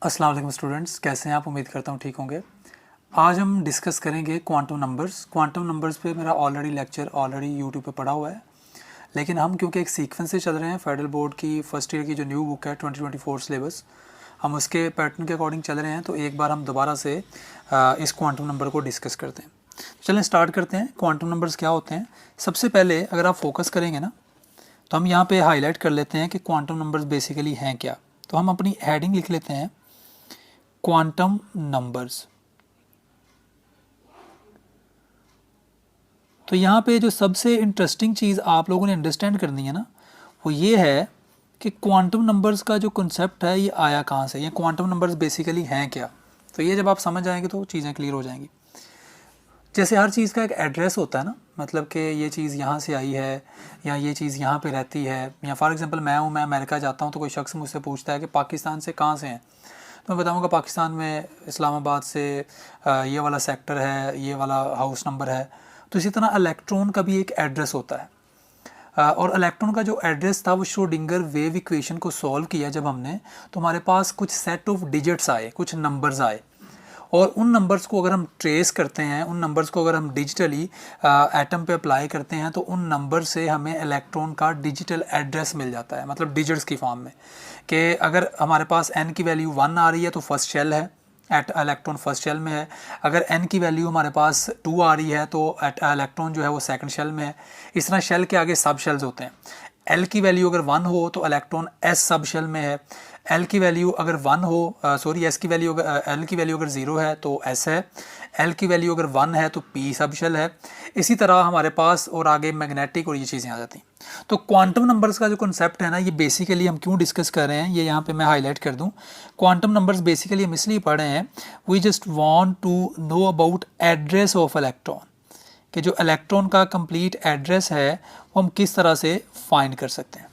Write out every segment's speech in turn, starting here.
अस्सलाम वालेकुम स्टूडेंट्स, कैसे हैं आप? उम्मीद करता हूँ ठीक होंगे। आज हम डिस्कस करेंगे क्वांटम नंबर्स। क्वांटम नंबर्स पे मेरा लेक्चर यूट्यूब पे पड़ा हुआ है, लेकिन हम क्योंकि एक सीक्वेंस से चल रहे हैं, फेडरल बोर्ड की फर्स्ट ईयर की जो न्यू बुक है 2024 सिलेबस, हम उसके पैटर्न के अकॉर्डिंग चल रहे हैं, तो एक बार हम दोबारा से इस क्वांटम नंबर को डिस्कस करते हैं। चलें स्टार्ट करते हैं। क्वांटम नंबर्स क्या होते हैं? सबसे पहले अगर आप फोकस करेंगे ना, तो हम यहाँ पे हाईलाइट कर लेते हैं कि क्वांटम नंबर्स बेसिकली हैं क्या। तो हम अपनी हेडिंग लिख लेते हैं क्वांटम नंबर्स। तो यहाँ पे जो सबसे इंटरेस्टिंग चीज़ आप लोगों ने अंडरस्टैंड करनी है ना, वो ये है कि क्वांटम नंबर्स का जो कॉन्सेप्ट है ये आया कहाँ से, ये क्वांटम नंबर्स बेसिकली हैं क्या। तो ये जब आप समझ जाएंगे तो चीज़ें क्लियर हो जाएंगी। जैसे हर चीज़ का एक एड्रेस होता है ना, मतलब कि ये चीज़ यहाँ से आई है या ये चीज़ यहाँ पे रहती है, या फॉर एग्जांपल मैं अमेरिका जाता हूँ तो कोई शख्स मुझसे पूछता है कि पाकिस्तान से कहाँ से हैं, तो मैं बताऊँगा पाकिस्तान में इस्लामाबाद से ये वाला सेक्टर है, ये वाला हाउस नंबर है। तो इसी तरह इलेक्ट्रॉन का भी एक एड्रेस होता है, और इलेक्ट्रॉन का जो एड्रेस था वो श्रोडिंगर वेव इक्वेशन को सॉल्व किया जब हमने, तो हमारे पास कुछ सेट ऑफ डिजिट्स आए, कुछ नंबर्स आए, और उन नंबर्स को अगर हम ट्रेस करते हैं, उन नंबर्स को अगर हम डिजिटली एटम पे अप्लाई करते हैं, तो उन नंबर से हमें इलेक्ट्रॉन का डिजिटल एड्रेस मिल जाता है, मतलब डिजिट्स की फॉर्म में। कि अगर हमारे पास n की वैल्यू 1 आ रही है तो फर्स्ट शेल है, इलेक्ट्रॉन फर्स्ट शेल में है। अगर n की वैल्यू हमारे पास 2 आ रही है तो इलेक्ट्रॉन जो है वो सेकंड शेल में है। इस तरह शेल के आगे सब शेल्स होते हैं। L की वैल्यू अगर 1 हो तो इलेक्ट्रॉन S सब शेल में है। L की वैल्यू अगर 1 हो, S की वैल्यू L की वैल्यू अगर 0 है तो S है। L की वैल्यू अगर 1 है तो P सब शेल है। इसी तरह हमारे पास और आगे मैग्नेटिक और ये चीज़ें आ जाती हैं। तो क्वांटम नंबर्स का जो कॉन्सेप्ट है ना, ये बेसिकली हम क्यों डिस्कस कर रहे हैं, ये यहाँ पे मैं हाईलाइट कर दूँ। क्वांटम नंबर्स बेसिकली हम इसलिए पढ़ रहे हैं, we just want to know about address of electron, कि जो इलेक्ट्रॉन का कंप्लीट एड्रेस है वो हम किस तरह से फाइंड कर सकते हैं।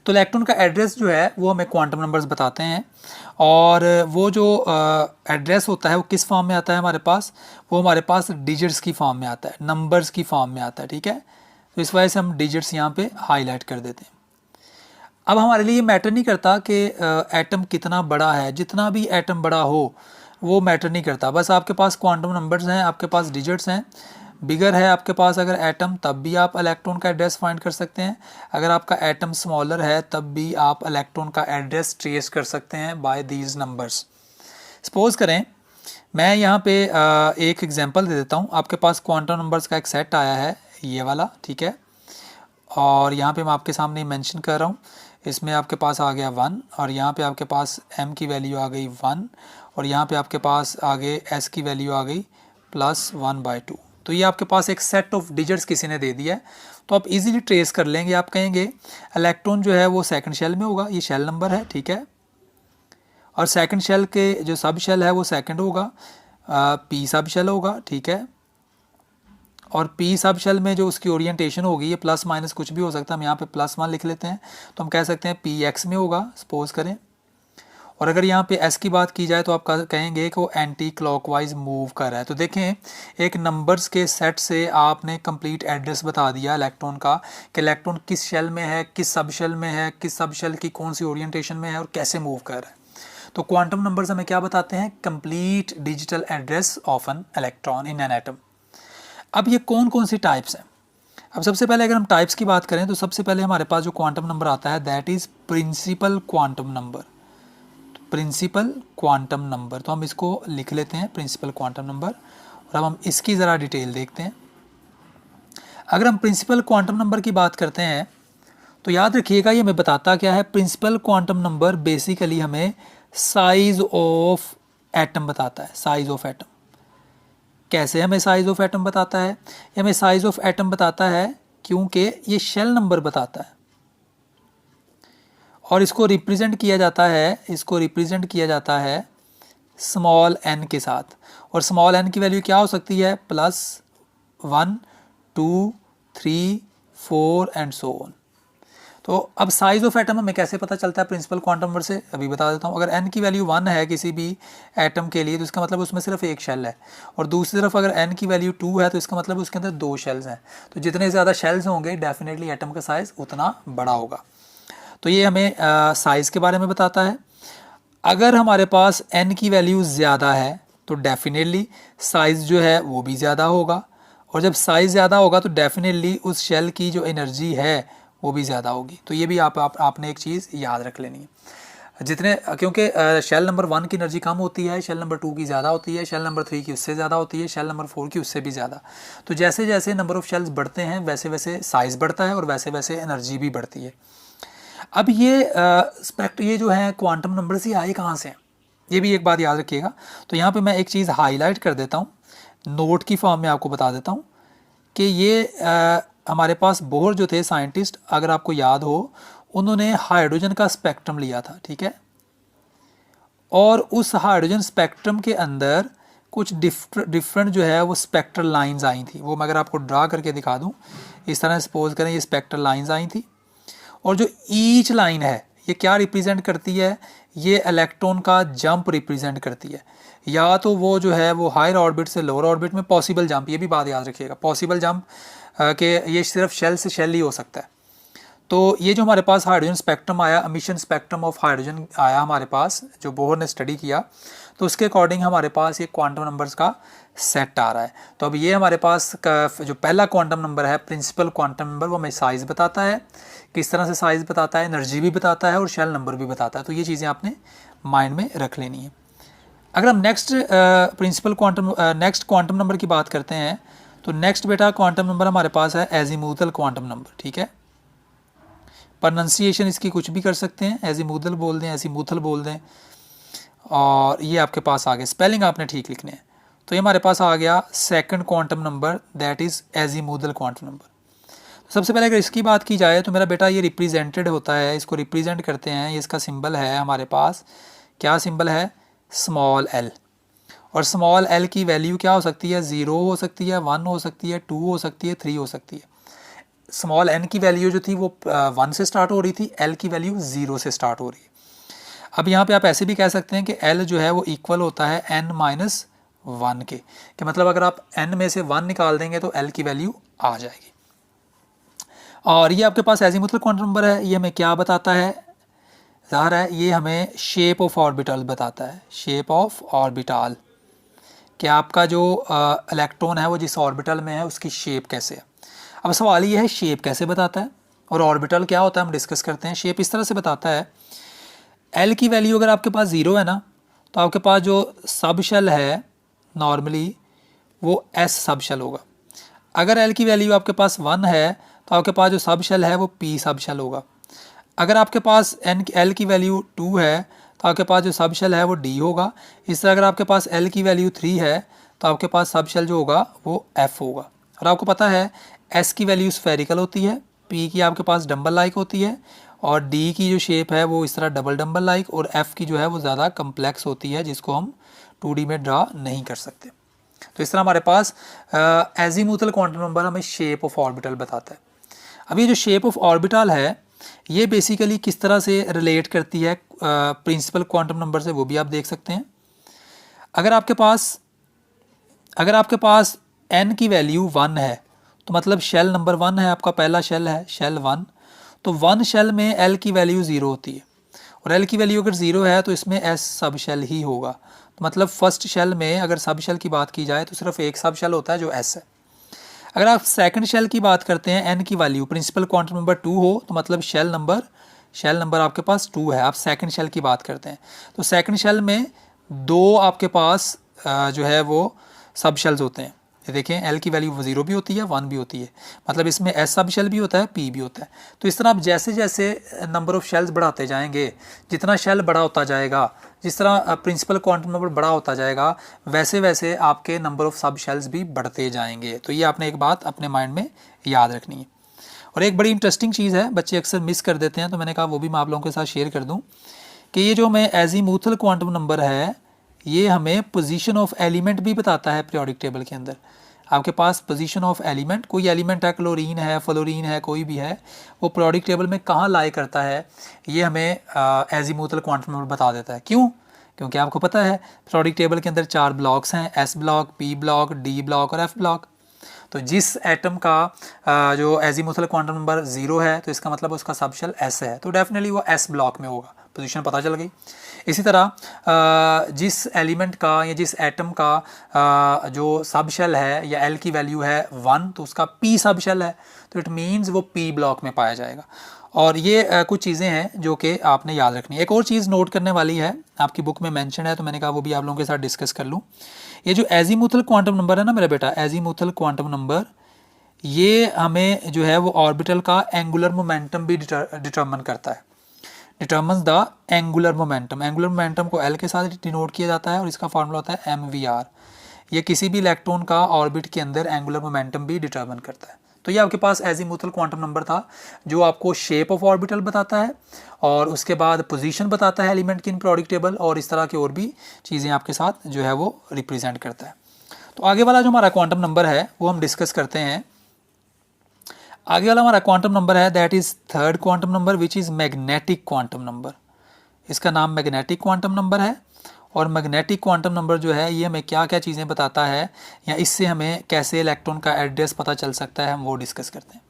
तो इलेक्ट्रॉन का एड्रेस जो है वो हमें क्वांटम नंबर्स बताते हैं, और वो जो एड्रेस होता है वो किस फॉर्म में आता है हमारे पास, वो हमारे पास डिजिट्स की फॉर्म में आता है, नंबर्स की फॉर्म में आता है, ठीक है। तो इस वजह से हम डिजिट्स यहाँ पे हाईलाइट कर देते हैं। अब हमारे लिए ये मैटर नहीं करता कि एटम कितना बड़ा है, जितना भी एटम बड़ा हो वो मैटर नहीं करता, बस आपके पास क्वांटम नंबर्स हैं, आपके पास डिजिट्स हैं। बिगर है आपके पास अगर एटम, तब भी आप इलेक्ट्रॉन का एड्रेस फाइंड कर सकते हैं। अगर आपका एटम स्मॉलर है तब भी आप इलेक्ट्रॉन का एड्रेस ट्रेस कर सकते हैं बाय दीज नंबर्स। सपोज करें मैं यहाँ पे एक एग्जांपल दे देता हूँ। आपके पास क्वांटम नंबर्स का एक सेट आया है, ये वाला, ठीक है, और यहाँ पे मैं आपके सामने मेंशन कर रहा हूँ। इसमें आपके पास आ गया 1, और यहाँ पे आपके पास m की वैल्यू आ गई 1, और यहाँ पे आपके पास आगे s की वैल्यू आ गई +1/2। तो ये आपके पास एक सेट ऑफ डिजिट्स किसी ने दे दिया है, तो आप इजीली ट्रेस कर लेंगे। आप कहेंगे इलेक्ट्रॉन जो है वो सेकंड शेल में होगा, ये शेल नंबर है, ठीक है, और सेकंड शेल के जो सब शेल है वो सेकंड होगा, p सब शेल होगा, ठीक है, और P सब शेल में जो उसकी ओरिएंटेशन होगी ये प्लस माइनस कुछ भी हो सकता है। हम यहाँ पे +1 लिख लेते हैं, तो हम कह सकते हैं PX में होगा, सपोज करें। और अगर यहाँ पे S की बात की जाए तो आप कहेंगे कि वो एंटी क्लॉकवाइज मूव कर रहा है। तो देखें, एक नंबर्स के सेट से आपने कंप्लीट एड्रेस बता दिया इलेक्ट्रॉन का, कि इलेक्ट्रॉन किस शेल में है, किस सब शेल में है, किस सब शेल की कौन सी ओरिएंटेशन में है और कैसे मूव कर रहा है। तो क्वांटम नंबर्स हमें क्या बताते हैं? Complete digital address of an electron in an atom. अब ये कौन कौन सी टाइप्स हैं? अब सबसे पहले अगर हम टाइप्स की बात करें तो सबसे पहले हमारे पास जो क्वांटम नंबर आता है that is principal quantum number. Principal quantum number, तो हम इसको लिख लेते हैं प्रिंसिपल क्वांटम नंबर, और अब हम इसकी ज़रा डिटेल देखते हैं। अगर हम प्रिंसिपल क्वांटम नंबर की बात करते हैं तो याद रखिएगा ये हमें बताता क्या है। प्रिंसिपल क्वांटम नंबर बेसिकली हमें साइज ऑफ एटम बताता है। साइज ऑफ एटम कैसे हमें साइज ऑफ एटम बताता है? ये हमें साइज ऑफ एटम बताता है क्योंकि ये शेल नंबर बताता है, और इसको रिप्रेजेंट किया जाता है स्मॉल n के साथ। और स्मॉल n की वैल्यू क्या हो सकती है? +1, 2, 3, 4 एंड सो ऑन। तो अब साइज ऑफ एटम हमें कैसे पता चलता है प्रिंसिपल क्वांटम नंबर से? अभी बता देता हूँ। अगर n की वैल्यू 1 है किसी भी एटम के लिए तो इसका मतलब उसमें सिर्फ एक शेल है, और दूसरी तरफ अगर n की वैल्यू 2 है तो इसका मतलब उसके अंदर 2 शेल्स हैं। तो जितने ज़्यादा शेल्स होंगे डेफिनेटली एटम का साइज़ उतना बड़ा होगा। तो ये हमें साइज़ के बारे में बताता है। अगर हमारे पास n की वैल्यू ज़्यादा है तो डेफिनेटली साइज़ जो है वो भी ज़्यादा होगा, और जब साइज़ ज़्यादा होगा तो डेफिनेटली उस शेल की जो एनर्जी है वो भी ज़्यादा होगी। तो ये भी आपने एक चीज़ याद रख लेनी है। जितने, क्योंकि शेल नंबर 1 की एनर्जी कम होती है, शेल नंबर 2 की ज़्यादा होती है, शेल नंबर 3 की उससे ज़्यादा होती है, शेल नंबर 4 की उससे भी ज़्यादा। तो जैसे जैसे नंबर ऑफ़ शेल्स बढ़ते हैं वैसे वैसे साइज़ बढ़ता है और वैसे वैसे एनर्जी भी बढ़ती है। अब ये जो है क्वांटम नंबर्स ही आए कहाँ से हैं, ये भी एक बात याद रखिएगा। तो यहाँ पे मैं एक चीज़ हाईलाइट कर देता हूँ, नोट की फॉर्म में आपको बता देता हूँ कि ये हमारे पास बोहर जो थे साइंटिस्ट, अगर आपको याद हो, उन्होंने हाइड्रोजन का स्पेक्ट्रम लिया था, ठीक है, और उस हाइड्रोजन स्पेक्ट्रम के अंदर कुछ डिफरेंट जो है वो स्पेक्ट्रल लाइंस आई थी। वो मैं अगर आपको ड्रा करके दिखा दूँ, इस तरह सपोज करें ये स्पेक्ट्रल लाइंस आई थी, और जो ईच लाइन है ये क्या रिप्रेजेंट करती है, ये इलेक्ट्रॉन का जंप रिप्रेजेंट करती है। या तो वो जो है वो हायर ऑर्बिट से लोअर ऑर्बिट में पॉसिबल जंप, ये भी बात याद रखिएगा, पॉसिबल जंप के ये सिर्फ शेल से शेल ही हो सकता है। तो ये जो हमारे पास हाइड्रोजन स्पेक्ट्रम आया, एमिशन स्पेक्ट्रम ऑफ हाइड्रोजन आया हमारे पास, जो बोहर ने स्टडी किया, तो उसके अकॉर्डिंग हमारे पास ये क्वांटम नंबर्स का सेट आ रहा है। तो अब ये हमारे पास का जो पहला क्वांटम नंबर है, प्रिंसिपल क्वांटम नंबर, वो हमें साइज़ बताता है, किस तरह से साइज़ बताता है, एनर्जी भी बताता है और शेल नंबर भी बताता है। तो ये चीज़ें आपने माइंड में रख लेनी है। अगर हम नेक्स्ट क्वांटम नंबर की बात करते हैं, तो नेक्स्ट बेटा क्वांटम नंबर हमारे पास है एजीमुथल क्वांटम नंबर, ठीक है। प्रोनाउंसिएशन इसकी कुछ भी कर सकते हैं, एजीमुथल बोल दें, एजीमुथल बोल दें, और ये आपके पास आ गया, स्पेलिंग आपने ठीक लिखने हैं। तो ये हमारे पास आ गया second quantum number, that is azimuthal quantum number. सबसे पहले अगर इसकी बात की जाए तो मेरा बेटा ये रिप्रेजेंटेड होता है, इसको रिप्रेजेंट करते हैं, ये इसका सिंबल है हमारे पास, क्या सिंबल है, स्मॉल एल। और स्मॉल एल की वैल्यू क्या हो सकती है, 0 हो सकती है, 1 हो सकती है, 2 हो सकती है, 3 हो सकती है। स्मॉल एन की वैल्यू जो थी वो 1 से स्टार्ट हो रही थी, एल की वैल्यू 0 से स्टार्ट हो रही है। अब यहाँ पे आप ऐसे भी कह सकते हैं कि एल जो है वो इक्वल होता है n-1 के, कि मतलब अगर आप n में से 1 निकाल देंगे तो l की वैल्यू आ जाएगी। और ये आपके पास एजीमुथल क्वांटम नंबर है, ये हमें क्या बताता है, ज़ाहिर है ये हमें शेप ऑफ ऑर्बिटल बताता है, शेप ऑफ ऑर्बिटल, कि आपका जो इलेक्ट्रॉन है वो जिस ऑर्बिटल में है उसकी शेप कैसे है। अब सवाल ये है शेप कैसे बताता है और ऑर्बिटल क्या होता है, हम डिस्कस करते हैं। शेप इस तरह से बताता है, एल की वैल्यू अगर आपके पास 0 है ना, तो आपके पास जो सब शेल है नॉर्मली वो एस सब शेल होगा। अगर एल की वैल्यू आपके पास 1 है तो आपके पास जो सब शेल है वो पी सब शेल होगा। अगर आपके पास एल की वैल्यू 2 है तो आपके पास जो सब शेल है वो डी होगा। इस तरह अगर आपके पास एल की वैल्यू 3 है तो आपके पास सब शेल जो होगा वो एफ होगा। और आपको पता है एस की वैल्यू स्फेरिकल होती है, पी की आपके पास डम्बल लाइक होती है, और डी की जो शेप है वो इस तरह डबल डम्बल लाइक, और एफ़ की जो है वो ज़्यादा कम्प्लेक्स होती है जिसको हम 2D में ड्रा नहीं कर सकते। तो इस तरह हमारे पास एजीमुथल क्वांटम नंबर हमें शेप ऑफ ऑर्बिटल बताता है। अब ये जो शेप ऑफ ऑर्बिटल है ये बेसिकली किस तरह से रिलेट करती है प्रिंसिपल क्वांटम नंबर से, वो भी आप देख सकते हैं। अगर आपके पास n की वैल्यू 1 है तो मतलब शेल नंबर 1 है, आपका पहला शेल है शेल 1, तो 1 शेल में l की वैल्यू 0 होती है, और l की वैल्यू अगर 0 है तो इसमें s सब शेल ही होगा। तो मतलब फर्स्ट शेल में अगर सब शेल की बात की जाए तो सिर्फ एक सब शेल होता है जो s है। अगर आप सेकंड शेल की बात करते हैं, n की वैल्यू प्रिंसिपल क्वांटम नंबर 2 हो तो मतलब शेल नंबर आपके पास 2 है, आप सेकंड शेल की बात करते हैं। तो सेकंड शेल में 2 आपके पास जो है वो सब शेल्स होते हैं। ये देखें एल की वैल्यू 0 भी होती है 1 भी होती है, मतलब इसमें एस सब शेल भी होता है पी भी होता है। तो इस तरह आप जैसे जैसे नंबर ऑफ़ शेल्स बढ़ाते जाएंगे, जितना शेल बड़ा होता जाएगा, जिस तरह प्रिंसिपल क्वांटम नंबर बड़ा होता जाएगा, वैसे वैसे आपके नंबर ऑफ़ सब शेल्स भी बढ़ते जाएंगे। तो ये आपने एक बात अपने माइंड में याद रखनी है। और एक बड़ी इंटरेस्टिंग चीज़ है, बच्चे अक्सर मिस कर देते हैं, तो मैंने कहा वो भी मैं आप लोगों के साथ शेयर कर दूँ कि ये जो हमें एजीमुथल क्वांटम नंबर है ये हमें पोजीशन ऑफ एलिमेंट भी बताता है। पीरियोडिक टेबल के अंदर आपके पास पोजीशन ऑफ एलिमेंट, कोई एलिमेंट है, क्लोरीन है, फ्लोरीन है, कोई भी है, वो पीरियोडिक टेबल में कहाँ लाई करता है ये हमें एजीमुथल क्वांटम नंबर बता देता है। क्यों? क्योंकि आपको पता है पीरियोडिक टेबल के अंदर 4 ब्लॉक्स हैं, S block, P block, D block और एफ ब्लॉक। तो जिस एटम का जो एजीमुथल क्वांटम नंबर 0 है तो इसका मतलब उसका सबशेल S है, तो डेफिनेटली वो S ब्लॉक में होगा, पोजीशन पता चल गई। इसी तरह जिस एलिमेंट का या जिस एटम का जो सबशेल है या L की वैल्यू है 1 तो उसका P सबशेल है, तो इट मीन्स वो P ब्लॉक में पाया जाएगा। और ये कुछ चीज़ें हैं जो कि आपने याद रखनी है। एक और चीज़ नोट करने वाली है, आपकी बुक में मेंशन है तो मैंने कहा वो भी आप लोगों के साथ डिस्कस कर लूँ। ये जो एजीमुथल क्वांटम नंबर है ना मेरा बेटा, एजीमुथल क्वांटम नंबर, ये हमें जो है वो ऑर्बिटल का एंगुलर मोमेंटम भी डिटर्मन करता है, determines the angular momentum. Angular momentum को L के साथ डिनोट किया जाता है और इसका फार्मूला होता है MVR। ये किसी भी इलेक्ट्रॉन का ऑर्बिट के अंदर एंगुलर मोमेंटम भी डिटर्मन करता है। तो ये आपके पास एजीमुथल क्वांटम नंबर था जो आपको शेप ऑफ ऑर्बिटल बताता है और उसके बाद पोजीशन बताता है एलिमेंट की इन पीरियोडिक टेबल, और इस तरह की और भी चीज़ें आपके साथ जो है वो रिप्रेजेंट करता है। तो आगे वाला जो हमारा क्वांटम नंबर है वो हम डिस्कस करते हैं। आगे वाला हमारा क्वांटम नंबर है that is third quantum number which is magnetic quantum number. इसका नाम मैग्नेटिक क्वांटम नंबर है। और मैग्नेटिक क्वांटम नंबर जो है ये हमें क्या क्या चीज़ें बताता है या इससे हमें कैसे इलेक्ट्रॉन का एड्रेस पता चल सकता है, हम वो डिस्कस करते हैं।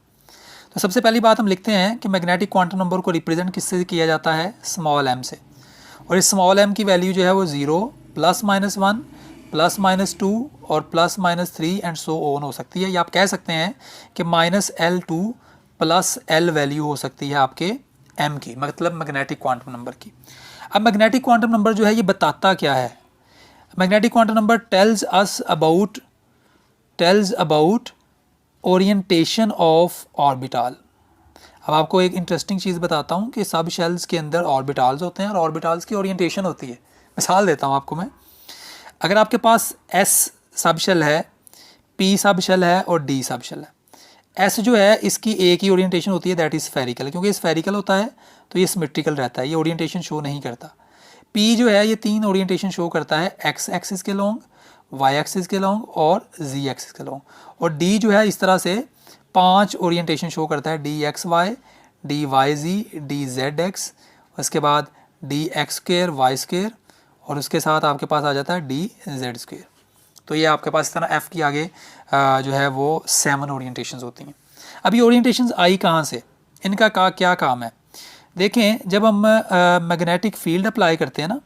तो सबसे पहली बात हम लिखते हैं कि मैग्नेटिक क्वांटम नंबर को रिप्रेजेंट किससे किया जाता है, स्मॉल m से। और इस स्मॉल m की वैल्यू जो है वो 0 +-1 +-2 और +-3 एंड सो ऑन हो सकती है, या आप कह सकते हैं कि -L2 + L वैल्यू हो सकती है आपके m की, मतलब मैग्नेटिक क्वांटम नंबर की। अब मैग्नेटिक क्वांटम नंबर जो है ये बताता क्या है, magnetic quantum number tells about orientation of orbital. अब आपको एक इंटरेस्टिंग चीज़ बताता हूँ कि सब शेल्स के अंदर ऑर्बिटल्स होते हैं और ऑर्बिटल्स की ओरिएंटेशन होती है। मिसाल देता हूँ आपको मैं, अगर आपके पास S सब शेल है, P सब शेल है और D सब शेल है। S जो है इसकी एक ही ओरिएंटेशन होती है दैट इज़ स्फेरिकल, क्योंकि स्फेरिकल होता है तो ये सिमेट्रिकल रहता है, ये ओरिएंटेशन शो नहीं करता। P जो है ये 3 ओरिएंटेशन शो करता है, X एक्सिस के लॉन्ग, Y एक्सिस के लॉन्ग और Z एक्सिस के लॉन्ग। और D जो है इस तरह से 5 ओरिएंटेशन शो करता है, DXY, DYZ, DZX, उसके बाद DX² Y² और उसके साथ आपके पास आ जाता है DZ²। तो ये आपके पास इस तरह F की आगे जो है वो 7 ओरिएंटेशंस होती हैं। अब ये ओरिएंटेशंस आई कहाँ से, इनका क्या काम है। देखें, जब हम मैग्नेटिक फील्ड अप्लाई करते हैं ना,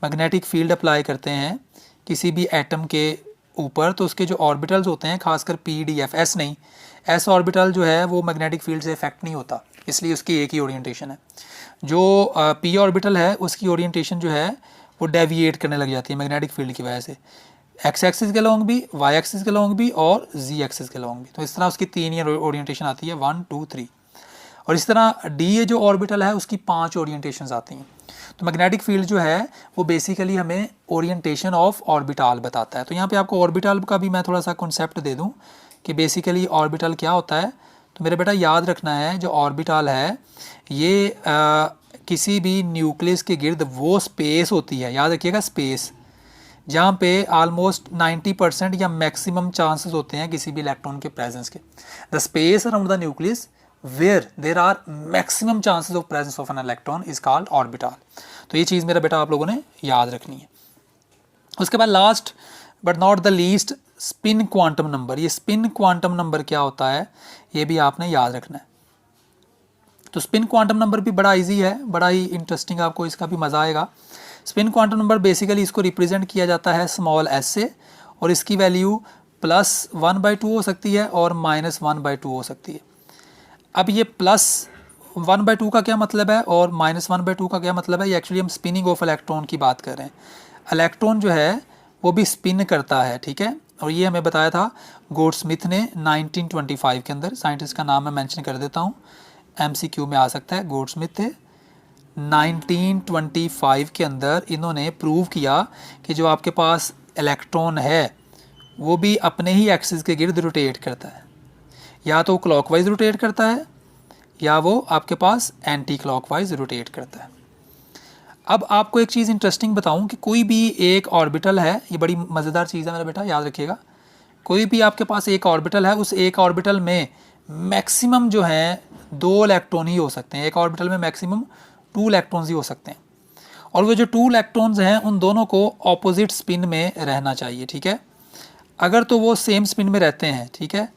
मैग्नेटिक फील्ड अप्लाई करते हैं किसी भी एटम के ऊपर, तो उसके जो ऑर्बिटल्स होते हैं, खासकर P D F, S नहीं, S ऑर्बिटल जो है वो मैग्नेटिक फील्ड से इफेक्ट नहीं होता, इसलिए उसकी एक ही ओरिएंटेशन है। जो P ऑर्बिटल है उसकी ओरिएंटेशन जो है वो डेविएट करने लग जाती है मैग्नेटिक फील्ड की वजह से, X एक्सिस के लॉन्ग भी, Y एक्सिस के लॉन्ग भी और Z एक्सिस के लॉन्ग भी। तो इस तरह उसकी 3 ही ओरिएंटेशन आती है, 1 2 3। और इस तरह D जो ऑर्बिटल है उसकी 5 ओरिएंटेशंस आती हैं। तो मैग्नेटिक फील्ड जो है वो बेसिकली हमें ओरिएंटेशन ऑफ ऑर्बिटल बताता है। तो यहाँ पे आपको ऑर्बिटल का भी मैं थोड़ा सा कॉन्सेप्ट दे दूँ कि बेसिकली ऑर्बिटल क्या होता है। तो मेरे बेटा याद रखना है, जो ऑर्बिटल है ये किसी भी न्यूक्लियस के गिर्द वो स्पेस होती है, याद रखिएगा स्पेस, जहाँ पे ऑलमोस्ट 90% या मैक्सिमम चांसेस होते हैं किसी भी इलेक्ट्रॉन के प्रेजेंस के। The space around the nucleus where there are maximum chances of presence of an electron is called orbital. तो ये चीज़ मेरा बेटा आप लोगों ने याद रखनी है। उसके बाद last but not the least, spin quantum number. ये स्पिन क्वांटम नंबर क्या होता है ये भी आपने याद रखना है। तो स्पिन क्वांटम नंबर भी बड़ा इजी है, बड़ा ही इंटरेस्टिंग, आपको इसका भी मज़ा आएगा। स्पिन क्वांटम नंबर बेसिकली इसको रिप्रेजेंट किया जाता है स्मॉल s से, और इसकी वैल्यू +1/2 हो सकती है और -1/2 हो सकती है। अब ये +1/2 का क्या मतलब है और -1/2 का क्या मतलब है, ये एक्चुअली हम स्पिनिंग ऑफ इलेक्ट्रॉन की बात कर रहे हैं। इलेक्ट्रॉन जो है वो भी स्पिन करता है, ठीक है। और ये हमें बताया था गोल्डस्मिथ ने 1925 के अंदर, साइंटिस्ट का नाम मैं मेंशन कर देता हूँ, MCQ में आ सकता है, गोल्डस्मिथ थे। 1925 के अंदर इन्होंने प्रूव किया कि जो आपके पास इलेक्ट्रॉन है वो भी अपने ही एक्सिस के गिर्द रोटेट करता है, या तो क्लॉकवाइज रोटेट करता है या वो आपके पास एंटी क्लॉकवाइज रोटेट करता है। अब आपको एक चीज़ इंटरेस्टिंग बताऊं कि कोई भी एक ऑर्बिटल है, ये बड़ी मज़ेदार चीज़ है मेरा बेटा, याद रखिएगा। कोई भी आपके पास एक ऑर्बिटल है, उस एक ऑर्बिटल में मैक्सिमम जो है 2 इलेक्ट्रॉन ही हो सकते हैं। एक ऑर्बिटल में मैक्सिमम 2 इलेक्ट्रॉन्स ही हो सकते हैं, और वो जो 2 इलेक्ट्रॉन्स हैं उन दोनों को ऑपोजिट स्पिन में रहना चाहिए, ठीक है। अगर तो वो सेम स्पिन में रहते हैं, ठीक है,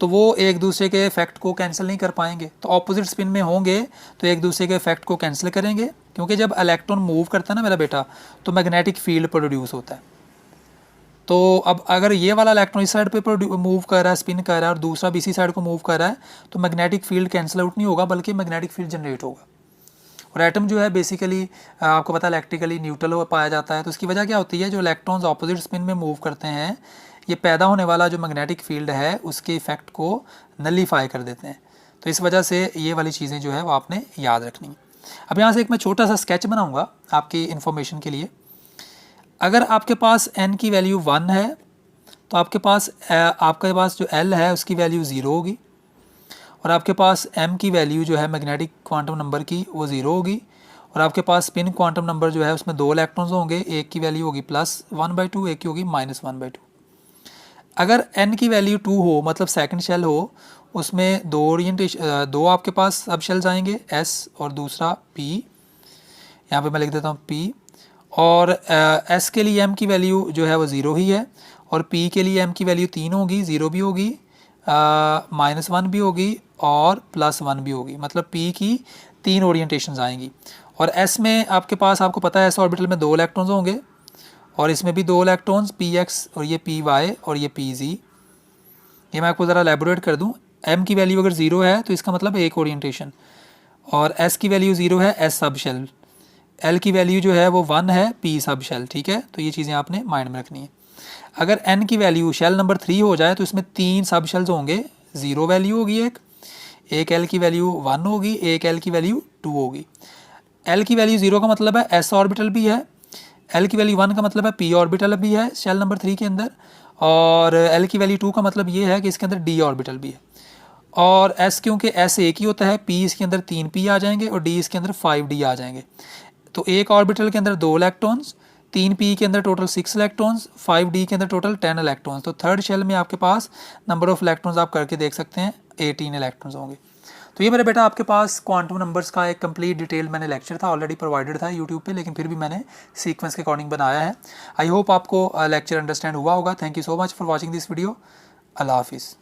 तो वो एक दूसरे के इफेक्ट को कैंसिल नहीं कर पाएंगे। तो ऑपोजिट स्पिन में होंगे तो एक दूसरे के इफेक्ट को कैंसिल करेंगे, क्योंकि जब इलेक्ट्रॉन मूव करता है ना मेरा बेटा, तो मैग्नेटिक फील्ड प्रोड्यूस होता है। तो अब अगर ये वाला इलेक्ट्रॉन इस साइड पे मूव कर रहा है, स्पिन कर रहा है, और दूसरा भी इसी साइड को मूव कर रहा है, तो मैग्नेटिक फील्ड कैंसिल आउट नहीं होगा, बल्कि मैग्नेटिक फील्ड जनरेट होगा। और एटम जो है बेसिकली आपको पता है इलेक्ट्रिकली न्यूट्रल पाया जाता है। तो इसकी वजह क्या होती है, जो इलेक्ट्रॉन्स ऑपोजिट स्पिन में मूव करते हैं, ये पैदा होने वाला जो मैग्नेटिक फील्ड है उसके इफेक्ट को नलीफाई कर देते हैं। तो इस वजह से ये वाली चीज़ें जो है वो आपने याद रखनी है। अब यहाँ से एक मैं छोटा सा स्केच बनाऊँगा आपकी इन्फॉर्मेशन के लिए। अगर आपके पास n की वैल्यू 1 है तो आपके पास जो l है उसकी वैल्यू 0 होगी, और आपके पास m की वैल्यू जो है मैग्नेटिक क्वांटम नंबर की वो 0 होगी, और आपके पास स्पिन क्वांटम नंबर जो है उसमें 2 इलेक्ट्रॉन्स होंगे, एक की वैल्यू होगी +1/2, एक की होगी -1/2। अगर n की वैल्यू 2 हो, मतलब सेकंड शेल हो, उसमें दो आपके पास सब शेल्स आएंगे, s और दूसरा p। यहाँ पे मैं लिख देता हूँ p। और s के लिए m की वैल्यू जो है वो 0 ही है, और p के लिए m की वैल्यू 3 होगी, 0 भी होगी, -1 भी होगी और +1 भी होगी। मतलब p की 3 ओरिएंटेशंस आएंगी। और s में आपके पास, आपको पता है s ऑर्बिटल में 2 इलेक्ट्रॉन्स होंगे, और इसमें भी 2 इलेक्ट्रॉन्स px और ये py और ये pz। ये मैं आपको ज़रा एलेबोरेट कर दूँ। m की वैल्यू अगर 0 है तो इसका मतलब एक ओरिएंटेशन, और s की वैल्यू 0 है s सब शेल, l की वैल्यू जो है वो 1 है p सब शेल, ठीक है। तो ये चीज़ें आपने माइंड में रखनी है। अगर n की वैल्यू शेल नंबर 3 हो जाए तो इसमें 3 सब शेल्स होंगे, 0 वैल्यू होगी एक l की वैल्यू 1 होगी, एक l की वैल्यू 2 होगी। l की वैल्यू 0 का मतलब है s ऑर्बिटल भी है, l की वैल्यू 1 का मतलब है p ऑर्बिटल भी है शेल नंबर 3 के अंदर, और l की वैल्यू 2 का मतलब ये है कि इसके अंदर d ऑर्बिटल भी है। और s क्योंकि s एक ही होता है, p इसके अंदर 3p आ जाएंगे और d इसके अंदर 5d आ जाएंगे। तो एक ऑर्बिटल के अंदर 2 इलेक्ट्रॉन्स, 3p के अंदर टोटल 6 इलेक्ट्रॉन्स, 5d के अंदर टोटल 10 इलेक्ट्रॉन्स। तो थर्ड शेल में आपके पास नंबर ऑफ इलेक्ट्रॉन्स आप करके देख सकते हैं 18 इलेक्ट्रॉन्स होंगे। तो ये मेरे बेटा आपके पास क्वांटम नंबर्स का एक कंप्लीट डिटेल मैंने लेक्चर था, ऑलरेडी प्रोवाइडेड था यूट्यूब पे, लेकिन फिर भी मैंने सीक्वेंस के अकॉर्डिंग बनाया है। आई होप आपको लेक्चर अंडरस्टैंड हुआ होगा। Thank you so much for watching this video. अल्लाह हाफिज़।